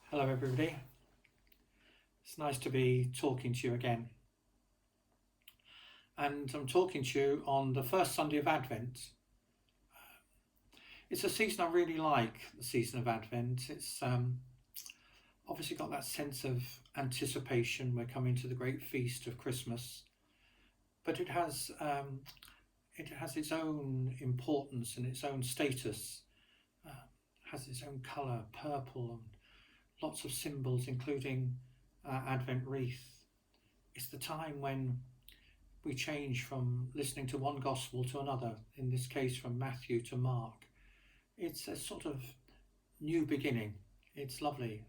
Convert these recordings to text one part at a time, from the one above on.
Hello, everybody. It's nice to be talking to you again. And I'm talking to you on the first Sunday of Advent. It's a season I really like, the season of Advent. It's obviously got that sense of anticipation. We're coming to the great feast of Christmas. But it has its own importance and its own status. Has its own colour, purple, and lots of symbols, including Advent wreath. It's the time when we change from listening to one gospel to another, in this case from Matthew to Mark. It's a sort of new beginning. It's lovely.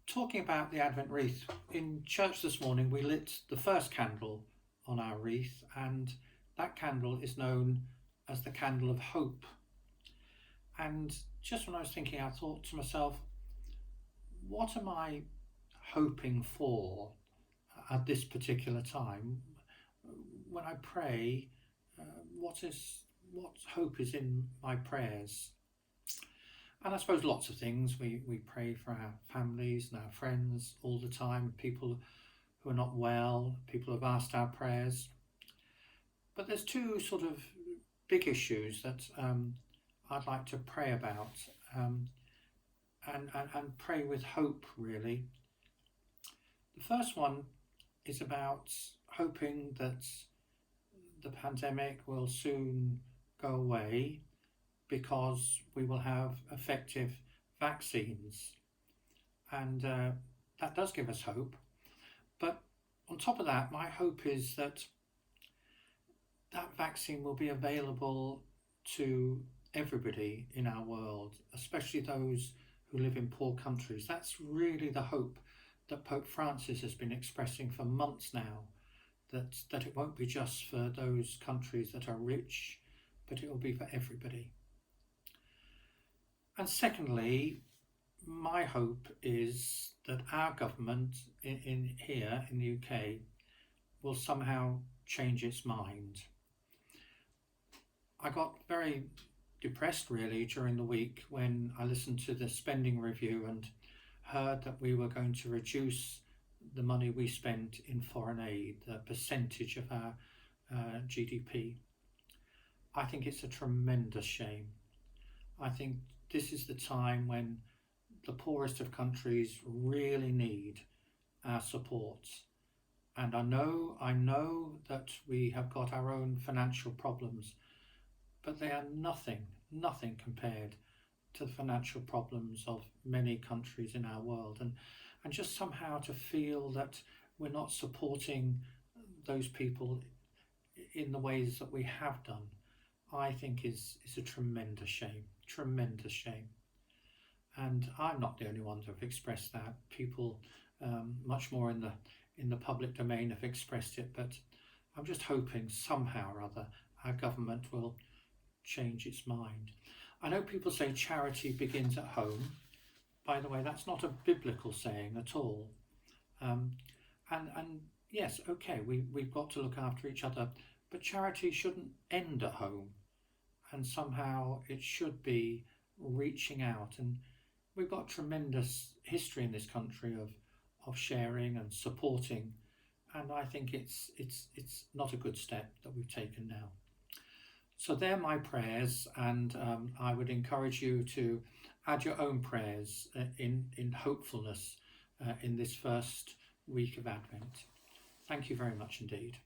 Talking about the Advent wreath, in church this morning we lit the first candle on our wreath, and that candle is known as the candle of hope. And just when I was thinking, I thought to myself, what am I hoping for at this particular time? When I pray, what hope is in my prayers? And I suppose lots of things. We pray for our families and our friends all the time, people who are not well, people who have asked our prayers. But there's two sort of big issues that I'd like to pray about and pray with hope, really. The first one is about hoping that the pandemic will soon go away because we will have effective vaccines. And that does give us hope. But on top of that, my hope is that that vaccine will be available to everybody in our world, especially those who live in poor countries. That's really the hope that Pope Francis has been expressing for months now, that it won't be just for those countries that are rich, but it will be for everybody. And secondly, my hope is that our government here in the UK will somehow change its mind. I got very depressed really during the week when I listened to the spending review and heard that we were going to reduce the money we spent in foreign aid, the percentage of our GDP. I think it's a tremendous shame. I think this is the time when the poorest of countries really need our support. And I know that we have got our own financial problems, but they are nothing compared to the financial problems of many countries in our world. And just somehow to feel that we're not supporting those people in the ways that we have done, I think is a tremendous shame. And I'm not the only one to have expressed that. People much more in the public domain have expressed it, but I'm just hoping somehow or other our government will change its mind. I know people say charity begins at home. By the way, that's not a biblical saying at all. And yes, okay, we've got to look after each other, but charity shouldn't end at home. And somehow it should be reaching out. And we've got tremendous history in this country of sharing and supporting. And I think it's not a good step that we've taken now. So they're my prayers, and I would encourage you to add your own prayers in hopefulness in this first week of Advent. Thank you very much indeed.